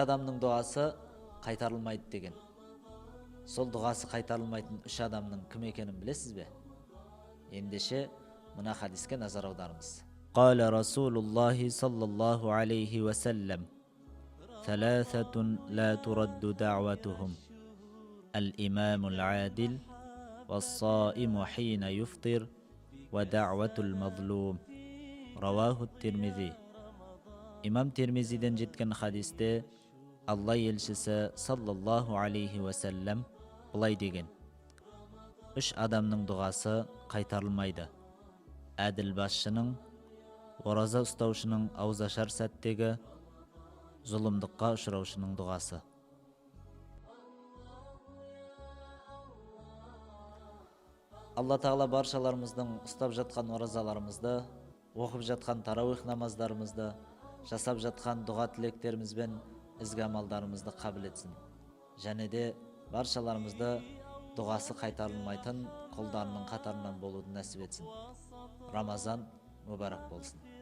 адамның дуасы қайтарылмайды деген. Сол дуасы қайтарылмайтын 3 адамның кім екенін білесіз бе? Ендеше мына хадиске назар аударыңыз. Қала Расулуллахи саллаллаху алейхи ва саллам: "Саласатун ла турадду да'ватухум. Ал-имамул адил, вас-саиму хина юфтир, ва да'ватул мазлум." Раваху Тирмизи. Имам Тирмизиден жеткен хадисте Алла елшісі саллаллаху алейхи ва саллам былай деген: 3 адамның дұғасы қайтарылмайды. Әділ басшының, ораза ұстаушының аузашар сәттегі, зұлымдыққа ұшыраушының дұғасы. Алла Тағала баршаларымыздың ұстап жатқан оразаларымызды, оқып жатқан тарауих намаздарымызды, жасап жатқан дұға тілектерімізбен ізгі амалдарымызды қабыл етсін. Және де баршаларымызды дұғасы қайтарылмайтын құлдарының қатарынан болуды нәсіп етсін. Рамазан мүбәрәк болсын.